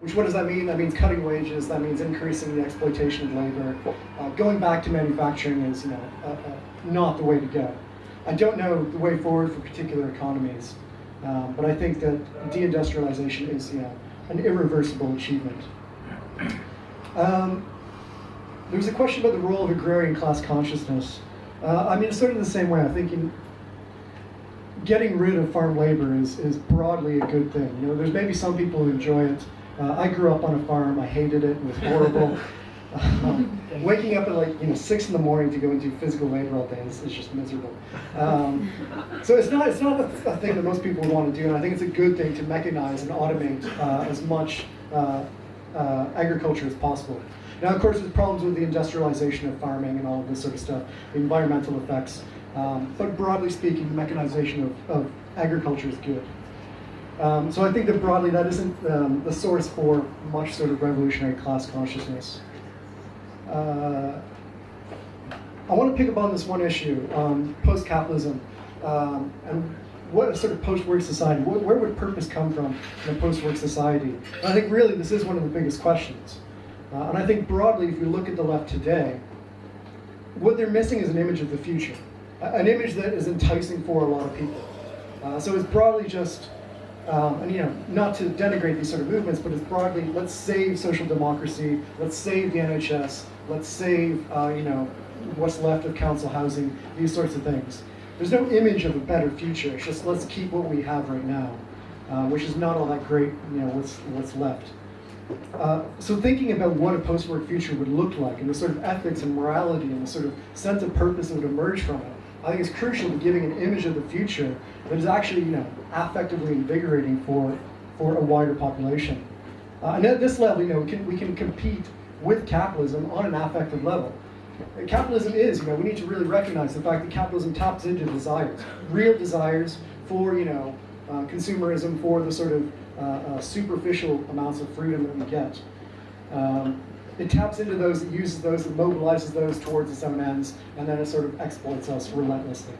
Which, what does that mean? That means cutting wages. That means increasing the exploitation of labor. Going back to manufacturing is, not the way to go. I don't know the way forward for particular economies, but I think that deindustrialization is, an irreversible achievement. There was a question about the role of agrarian class consciousness. It's sort of the same way. I think getting rid of farm labor is broadly a good thing. There's maybe some people who enjoy it. I grew up on a farm. I hated it. It was horrible. Waking up at 6 in the morning to go and do physical labor all day is just miserable. So it's not a thing that most people would want to do, and I think it's a good thing to mechanize and automate as much agriculture as possible. Now, of course, there's problems with the industrialization of farming and all of this sort of stuff, the environmental effects. But broadly speaking, the mechanization of agriculture is good. So I think that broadly that isn't the source for much sort of revolutionary class consciousness. I want to pick up on this one issue, post-capitalism, and what sort of post-work society, where would purpose come from in a post-work society? And I think really this is one of the biggest questions. And I think broadly, if you look at the left today, what they're missing is an image of the future, an image that is enticing for a lot of people. So it's broadly just, not to denigrate these sort of movements, but it's broadly, let's save social democracy, let's save the NHS, let's save, what's left of council housing, these sorts of things. There's no image of a better future. It's just let's keep what we have right now, which is not all that great. What's left. So thinking about what a post-work future would look like, and the sort of ethics and morality and the sort of sense of purpose that would emerge from it, I think it's crucial to giving an image of the future that is actually, affectively invigorating for a wider population. And at this level, we can compete with capitalism on an affective level. Capitalism is, we need to really recognize the fact that capitalism taps into desires, real desires for, consumerism, for the sort of superficial amounts of freedom that we get. It taps into those, it uses those, it mobilizes those towards its own ends, and then it sort of exploits us relentlessly.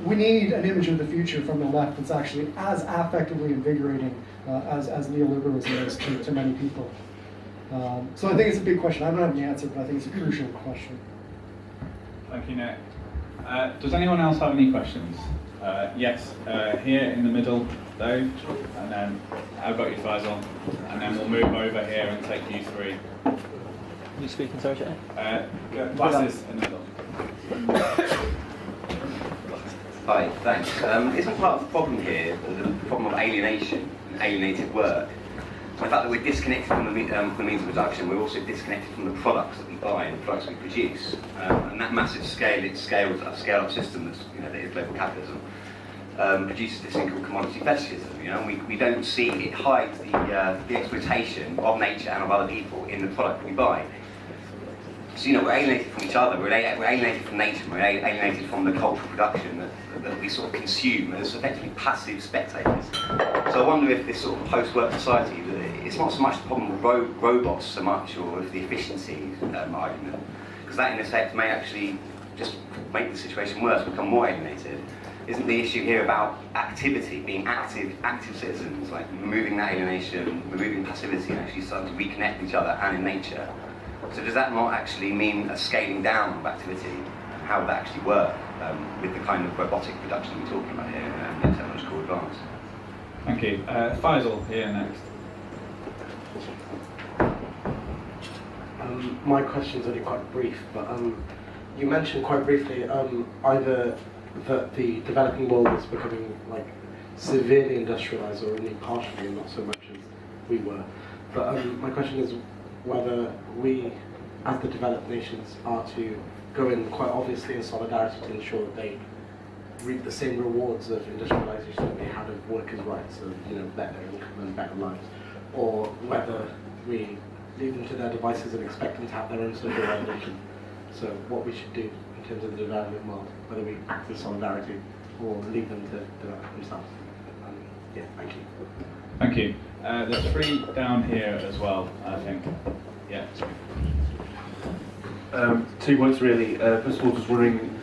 We need an image of the future from the left that's actually as affectively invigorating as neoliberalism is to many people. So I think it's a big question. I don't have the answer, but I think it's a crucial question. Thank you, Nick. Does anyone else have any questions? Yes, here in the middle, though, and then I've got you, Faisal, and then we'll move over here and take you three. You speaking, sorry, Jay? Glasses in the middle. Hi, thanks. Isn't part of the problem here the problem of alienation and alienated work? The fact that we're disconnected from the means of production, we're also disconnected from the products that we buy and the products we produce. And that massive scale-up system that's, that is global capitalism, produces this thing called commodity fetishism. We don't see it hides the exploitation of nature and of other people in the product that we buy. So we're alienated from each other. We're alienated from nature. We're alienated from the cultural production that we sort of consume as effectively passive spectators. So I wonder if this sort of post-work society, it's not so much the problem with robots so much, or with the efficiency argument, because that in effect may actually just make the situation worse, become more alienated. Isn't the issue here about activity, being active citizens, like removing that alienation, removing passivity, and actually starting to reconnect with each other and in nature? So does that not actually mean a scaling down of activity? How would that actually work with the kind of robotic production we're talking about here and the technological advance? Thank you. Faisal, here next. My question's only quite brief, but you mentioned quite briefly either that the developing world is becoming severely industrialized or only partially, and not so much as we were. But my question is whether we, as the developed nations, are to go in quite obviously in solidarity to ensure that they reap the same rewards of industrialization that they had of workers' rights, of better income and better lives, or whether we leave them to their devices and expect them to have their own social revolution. So what we should do in terms of the developing world, whether we act in solidarity or leave them to develop themselves. Thank you. Thank you. There's three down here as well, I think. Yeah. 2 points really. First of all, just wondering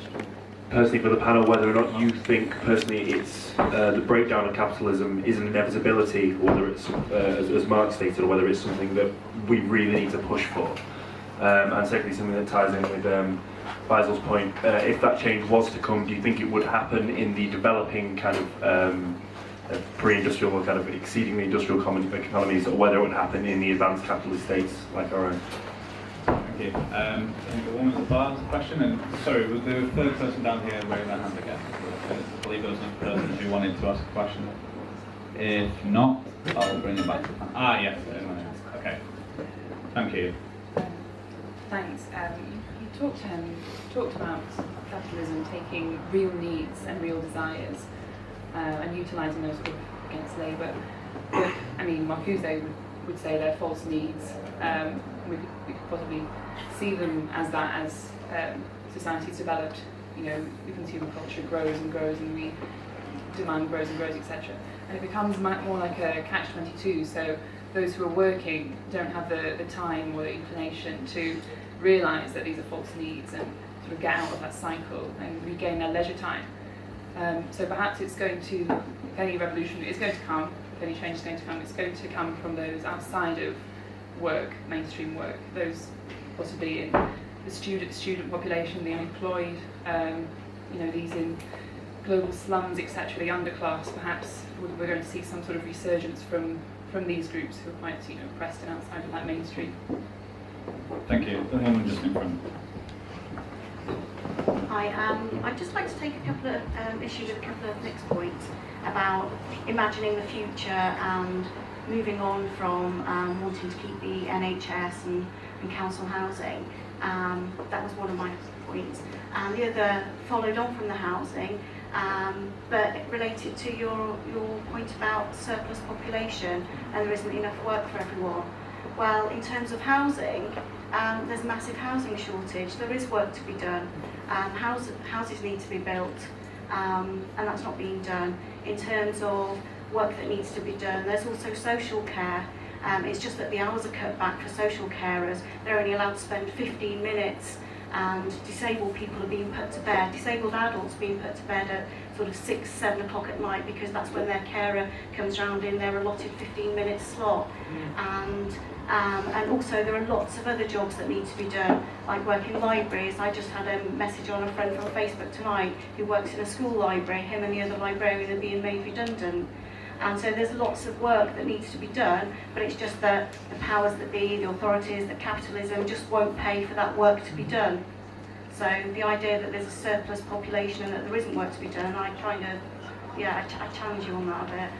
personally for the panel whether or not you think personally it's the breakdown of capitalism is an inevitability, or whether it's, as Mark stated, or whether it's something that we really need to push for. And secondly, something that ties in with Faisal's point, if that change was to come, do you think it would happen in the developing kind of pre-industrial or kind of exceedingly industrial economies, or whether it would happen in the advanced capitalist states like our own? Thank you. I think the woman at the bar has a question, and sorry, was the third person down here raising their hand again? I believe there was another person who wanted to ask a question. If not, I'll bring it back to the panel. Ah, yes, okay. Thank you. Thanks. You talked about capitalism taking real needs and real desires and utilising those against labour. But, I mean, Marcuse would say they're false needs. We could possibly see them as that as society's developed. You know, the consumer culture grows and grows, and the demand grows and grows, etc. And it becomes more like a catch-22. So those who are working don't have the time or the inclination to realise that these are false needs and sort of get out of that cycle and regain their leisure time. So perhaps it's going to, if any revolution is going to come, if any change is going to come, it's going to come from those outside of work, mainstream work, those possibly in the student population, the unemployed, you know, these in global slums, etc., the underclass. Perhaps we're going to see some sort of resurgence from these groups who are quite, you know, oppressed and outside of that mainstream. Thank you. The woman just in front. Hi, I'd just like to take a couple of issues with a couple of Nick's points about imagining the future and moving on from wanting to keep the NHS and council housing. That was one of my points. And the other followed on from the housing, but it related to your point about surplus population and there isn't enough work for everyone. Well, in terms of housing, there's a massive housing shortage. There is work to be done. Houses need to be built, and that's not being done. In terms of work that needs to be done, there's also social care. It's just that the hours are cut back for social carers. They're only allowed to spend 15 minutes, and disabled people are being put to bed. Disabled adults are being put to bed at sort of 6, 7 o'clock at night because that's when their carer comes round in their allotted 15-minute slot. And also there are lots of other jobs that need to be done, like work in libraries. I just had a message on a friend from Facebook tonight who works in a school library. Him and the other librarian are being made redundant. And so there's lots of work that needs to be done, but it's just that the powers that be, the authorities, the capitalism just won't pay for that work to be done. So the idea that there's a surplus population and that there isn't work to be done, I kind of, I challenge you on that a bit.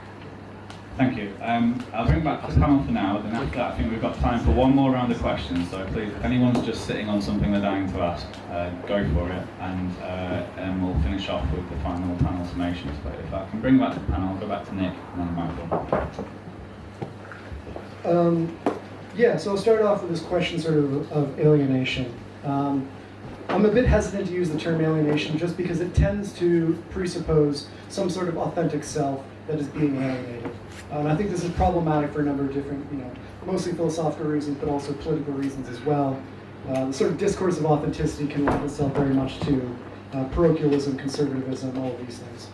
Thank you. I'll bring back the panel for now, then after that I think we've got time for one more round of questions, so please, if anyone's just sitting on something they're dying to ask, go for it, and we'll finish off with the final panel summations. But if I can bring back the panel, I'll go back to Nick and then Michael. So I'll start off with this question sort of alienation. I'm a bit hesitant to use the term alienation just because it tends to presuppose some sort of authentic self that is being alienated. And I think this is problematic for a number of different, mostly philosophical reasons, but also political reasons as well. The sort of discourse of authenticity can lend itself very much to parochialism, conservatism, all of these things.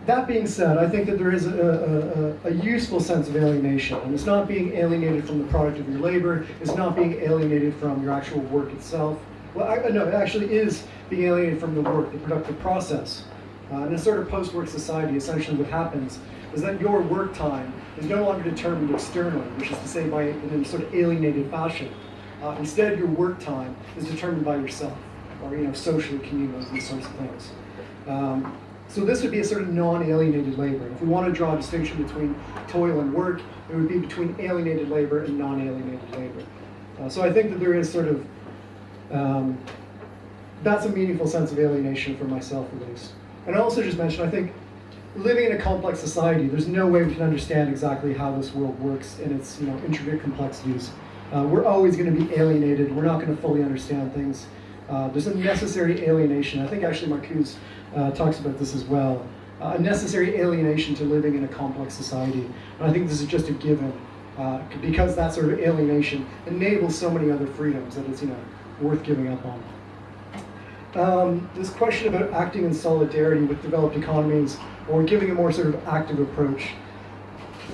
That being said, I think that there is a useful sense of alienation, and it's not being alienated from the product of your labor, it's not being alienated from your actual work itself. Well, no, it actually is being alienated from the work, the productive process. In a sort of post-work society, essentially what happens is that your work time is no longer determined externally, which is to say in a sort of alienated fashion. Instead, your work time is determined by yourself, or socially, communally, these sorts of things. So this would be a sort of non-alienated labor. If we want to draw a distinction between toil and work, it would be between alienated labor and non-alienated labor. So I think that there is sort of, that's a meaningful sense of alienation for myself at least. And I also just mentioned, I think, living in a complex society, there's no way we can understand exactly how this world works in its intricate complexities. We're always going to be alienated. We're not going to fully understand things. There's a necessary alienation. I think actually Marcuse talks about this as well. A necessary alienation to living in a complex society. And I think this is just a given because that sort of alienation enables so many other freedoms that it's worth giving up on. This question about acting in solidarity with developed economies or giving a more sort of active approach.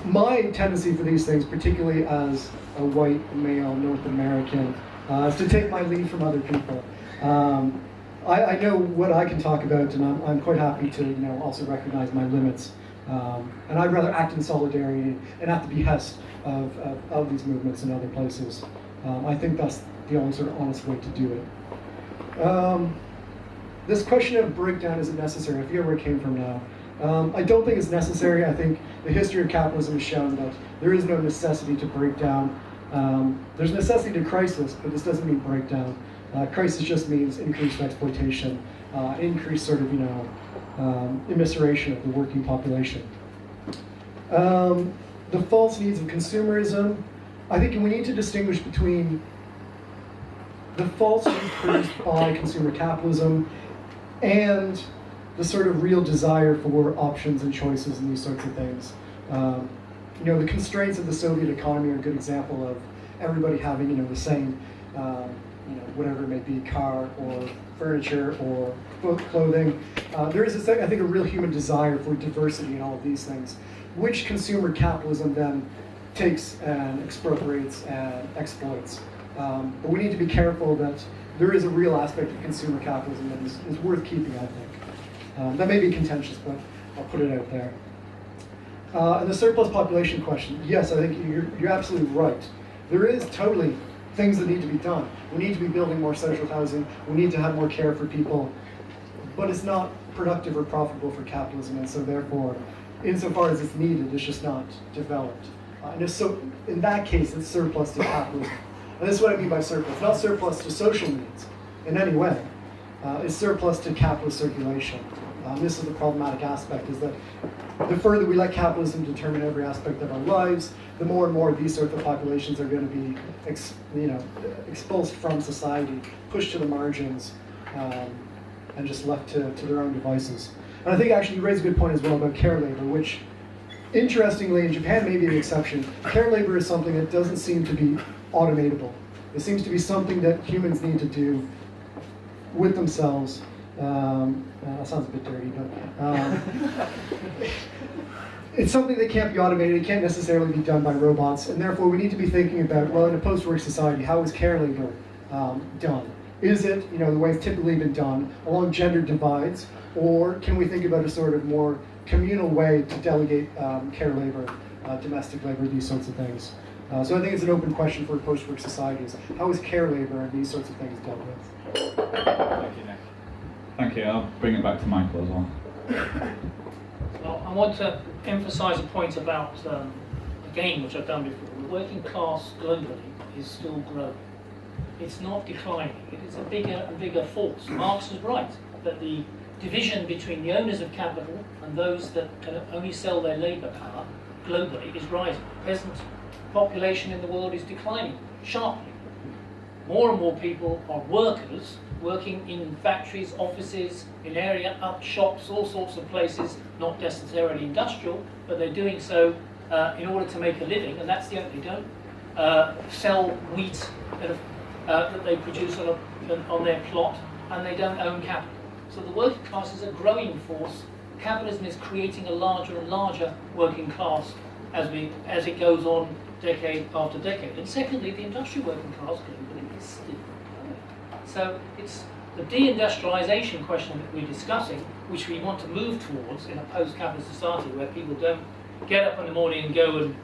My tendency for these things, particularly as a white male North American, is to take my lead from other people. I know what I can talk about, and I'm quite happy to also recognize my limits. And I'd rather act in solidarity and at the behest of these movements in other places. I think that's the only sort of honest way to do it. This question of breakdown, is it necessary? I forget where it came from now. I don't think it's necessary. I think the history of capitalism has shown that there is no necessity to break down. There's necessity to crisis, but this doesn't mean breakdown. Crisis just means increased exploitation, increased sort of, immiseration of the working population. The false needs of consumerism. I think we need to distinguish between the false needs produced by consumer capitalism and the sort of real desire for options and choices and these sorts of things. The constraints of the Soviet economy are a good example of everybody having, the same, whatever it may be, car or furniture or clothing. There is, I think, a real human desire for diversity in all of these things, which consumer capitalism then takes and expropriates and exploits. But we need to be careful that there is a real aspect of consumer capitalism that is worth keeping, I think. That may be contentious, but I'll put it out there. And the surplus population question, yes, I think you're absolutely right. There is totally things that need to be done. We need to be building more social housing. We need to have more care for people. But it's not productive or profitable for capitalism, and so therefore, insofar as it's needed, it's just not developed. And so, in that case, it's surplus to capitalism. And this is what I mean by surplus. Not surplus to social needs in any way. It's surplus to capitalist circulation. This is the problematic aspect, is that the further we let capitalism determine every aspect of our lives, the more and more these sorts of populations are going to be expulsed from society, pushed to the margins, and just left to their own devices. And I think actually you raise a good point as well about care labor, which interestingly in Japan may be an exception. Care labor is something that doesn't seem to be automatable. It seems to be something that humans need to do with themselves. That sounds a bit dirty, but it's something that can't be automated. It can't necessarily be done by robots, and therefore we need to be thinking about, well, in a post-work society, how is care labor done? Is it, the way it's typically been done, along gender divides, or can we think about a sort of more communal way to delegate care labor, domestic labor, these sorts of things? So I think it's an open question for post-work societies. How is care labor and these sorts of things dealt with? Thank you, Nick. Thank you. I'll bring it back to Michael as well. Well, I want to emphasise a point about, again, which I've done before. The working class globally is still growing. It's not declining. It is a bigger and bigger force. Marx was right that the division between the owners of capital and those that can only sell their labour power globally is rising. Peasant population in the world is declining sharply. More and more people are workers, working in factories, offices, in area up shops, all sorts of places, not necessarily industrial, but they're doing so in order to make a living, and that's the only. They don't sell wheat that they produce on their plot, and they don't own capital. So the working class is a growing force. Capitalism is creating a larger and larger working class as it goes on decade after decade. And secondly, the industrial working class globally is still growing. So it's the deindustrialization question that we're discussing, which we want to move towards in a post-capitalist society where people don't get up in the morning and go and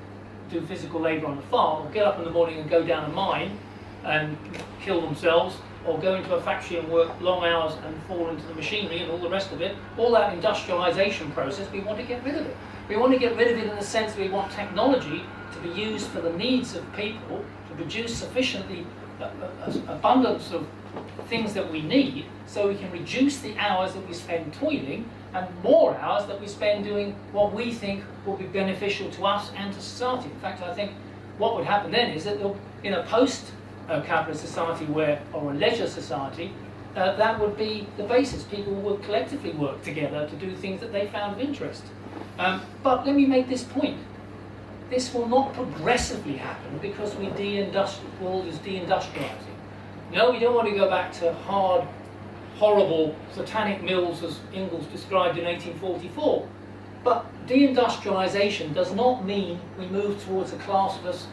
do physical labour on the farm, or get up in the morning and go down a mine and kill themselves, or go into a factory and work long hours and fall into the machinery and all the rest of it. All that industrialization process, we want to get rid of it. We want to get rid of it in the sense that we want technology to be used for the needs of people, to produce sufficiently abundance of things that we need, so we can reduce the hours that we spend toiling and more hours that we spend doing what we think will be beneficial to us and to society. In fact, I think what would happen then is that in a post-capitalist society or a leisure society, that would be the basis. People would collectively work together to do things that they found of interest. But let me make this point. This will not progressively happen because the world is deindustrializing. No, we don't want to go back to horrible satanic mills as Ingalls described in 1844. But deindustrialization does not mean we move towards a classless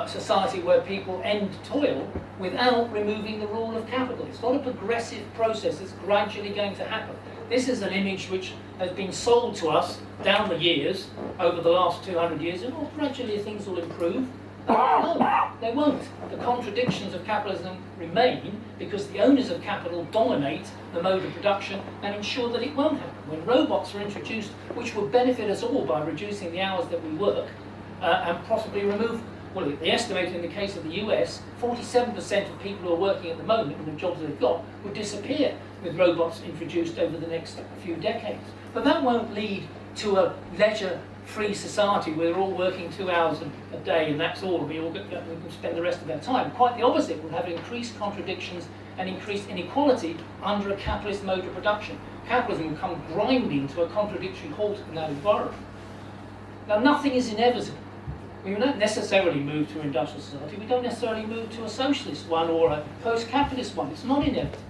society where people end toil without removing the rule of capital. It's not a progressive process, it's gradually going to happen. This is an image which has been sold to us down the years, over the last 200 years, and gradually things will improve. No, they won't. The contradictions of capitalism remain because the owners of capital dominate the mode of production and ensure that it won't happen. When robots are introduced, which will benefit us all by reducing the hours that we work and possibly remove, well, they estimate in the case of the US, 47% of people who are working at the moment in the jobs they've got would disappear with robots introduced over the next few decades. But that won't lead to a leisure-free society where we're all working 2 hours a day and that's all, we can spend the rest of our time. Quite the opposite, we'll have increased contradictions and increased inequality under a capitalist mode of production. Capitalism will come grinding to a contradictory halt in that environment. Now, nothing is inevitable. We don't necessarily move to an industrial society, we don't necessarily move to a socialist one or a post-capitalist one. It's not inevitable.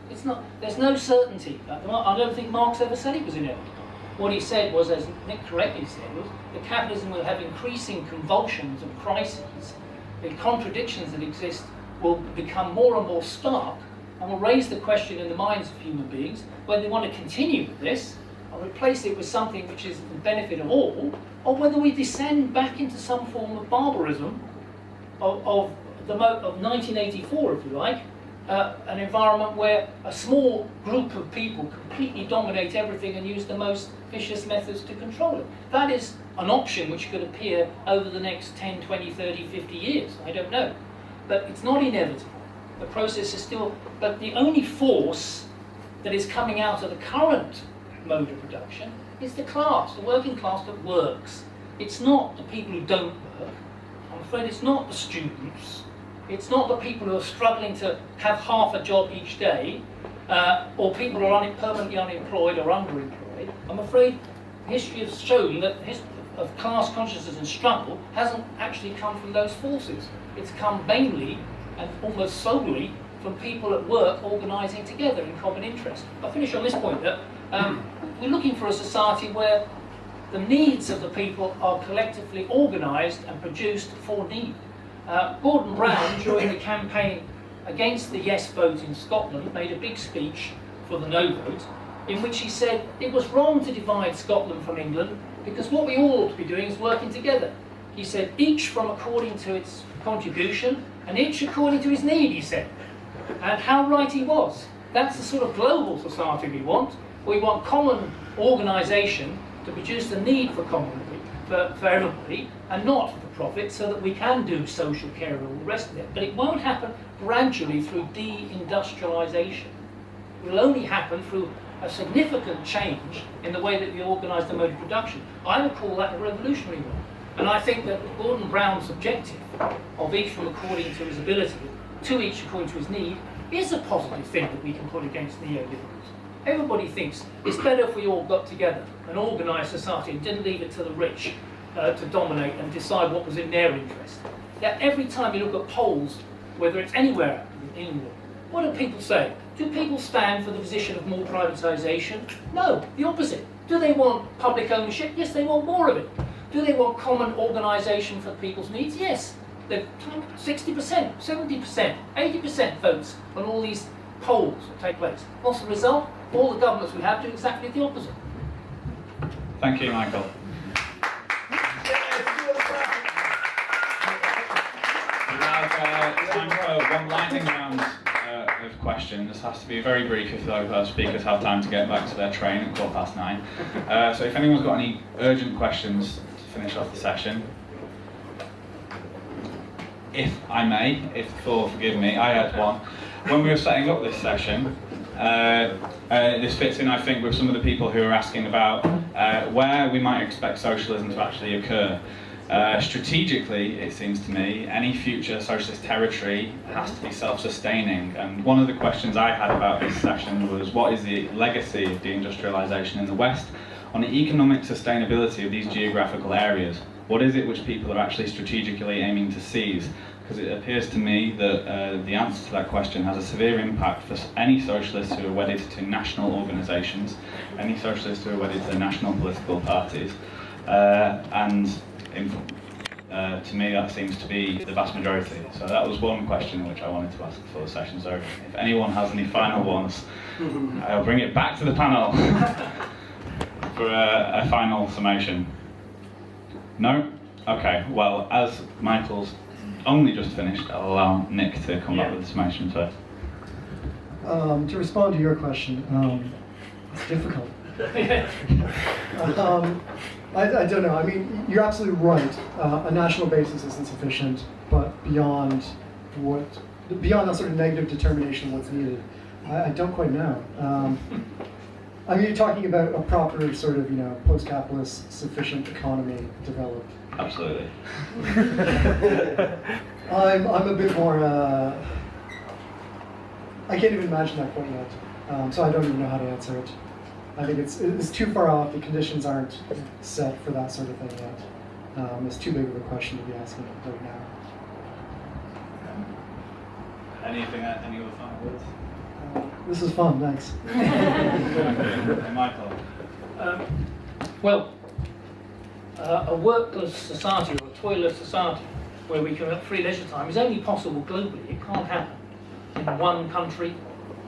It's not, there's no certainty. I don't think Marx ever said it was inevitable. What he said was, as Nick correctly said, was that capitalism will have increasing convulsions and crises. The contradictions that exist will become more and more stark and will raise the question in the minds of human beings whether they want to continue with this or replace it with something which is the benefit of all, or whether we descend back into some form of barbarism of 1984, if you like, an environment where a small group of people completely dominate everything and use the most vicious methods to control it. That is an option which could appear over the next 10, 20, 30, 50 years. I don't know. But it's not inevitable. The process is still... But the only force that is coming out of the current mode of production is the class, the working class that works. It's not the people who don't work. I'm afraid it's not the students. It's not the people who are struggling to have half a job each day, or people who are permanently unemployed or underemployed. I'm afraid history has shown that of class consciousness and struggle hasn't actually come from those forces. It's come mainly and almost solely from people at work organising together in common interest. I'll finish on this point that we're looking for a society where the needs of the people are collectively organised and produced for need. Gordon Brown, during the campaign against the yes vote in Scotland, made a big speech for the no vote, in which he said it was wrong to divide Scotland from England because what we all ought to be doing is working together. He said each from according to its contribution and each according to his need, he said. And how right he was. That's the sort of global society we want. We want common organisation to produce the need for for everybody and not for profit, so that we can do social care and all the rest of it. But it won't happen gradually through deindustrialization. It will only happen through a significant change in the way that we organise the mode of production. I would call that a revolutionary one. And I think that Gordon Brown's objective of each from according to his ability, to each according to his need, is a positive thing that we can put against neoliberals. Everybody thinks it's better if we all got together and organised society and didn't leave it to the rich to dominate and decide what was in their interest. Yet every time you look at polls, whether it's anywhere in England, what do people say? Do people stand for the position of more privatisation? No, the opposite. Do they want public ownership? Yes, they want more of it. Do they want common organisation for people's needs? Yes. They're 60%, 70%, 80% votes on all these polls that take place. What's the result? All the governments we have do exactly the opposite. Thank you, Michael. We have time for one lightning round of questions. This has to be very brief if our speakers have time to get back to their train at 9:15. So if anyone's got any urgent questions to finish off the session, if I may, if the floor will forgive me, I had one. When we were setting up this session, this fits in, I think, with some of the people who are asking about where we might expect socialism to actually occur. Strategically, it seems to me, any future socialist territory has to be self-sustaining. And one of the questions I had about this session was, what is the legacy of deindustrialization in the West on the economic sustainability of these geographical areas? What is it which people are actually strategically aiming to seize? because it appears to me that the answer to that question has a severe impact for any socialists who are wedded to national organisations, any socialists who are wedded to national political parties, to me that seems to be the vast majority. So that was one question which I wanted to ask for the session. So if anyone has any final ones, I'll bring it back to the panel for a final summation. No? Okay, well, as Michael's only just finished, I'll allow Nick to come up with the summation first. To respond to your question, it's difficult. I don't know. I mean, you're absolutely right. A national basis isn't sufficient, but beyond that sort of negative determination of what's needed, I don't quite know. I mean, you're talking about a proper sort of, post-capitalist, sufficient economy developed. Absolutely. I'm a bit more. I can't even imagine that quite yet, so I don't even know how to answer it. I think it's too far off. The conditions aren't set for that sort of thing yet. It's too big of a question to be asking right now. Any other final words? This is fun. Thanks. Michael. A workless society or a toilless society where we can have free leisure time is only possible globally. It can't happen in one country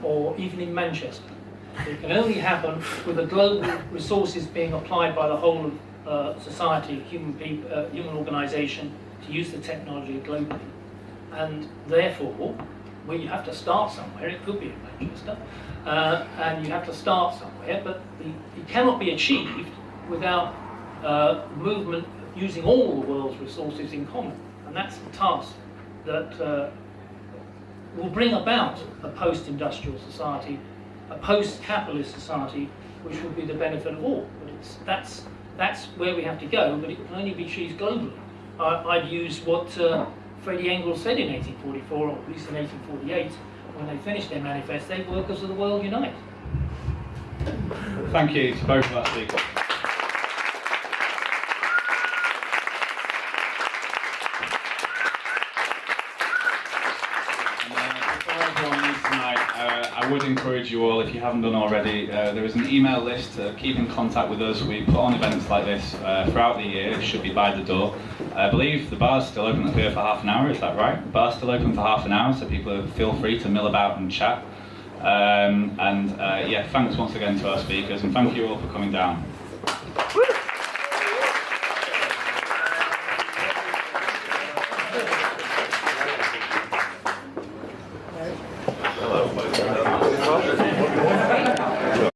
or even in Manchester. It can only happen with the global resources being applied by the whole of society, human organisation, to use the technology globally. And therefore, you have to start somewhere. It could be in Manchester, and you have to start somewhere. But it cannot be achieved without movement using all the world's resources in common. And that's the task that will bring about a post-industrial society, a post-capitalist society, which will be the benefit of all. But that's where we have to go, but it can only be achieved globally. I'd use what Freddie Engels said in 1844, or at least in 1848, when they finished their manifesto, workers of the world unite. Thank you to both of our speakers. I would encourage you all, if you haven't done already, there is an email list to keep in contact with us. We put on events like this throughout the year. It should be by the door. I believe the bar's still open up here for half an hour, is that right? The bar's still open for half an hour, so people feel free to mill about and chat. Thanks once again to our speakers, and thank you all for coming down.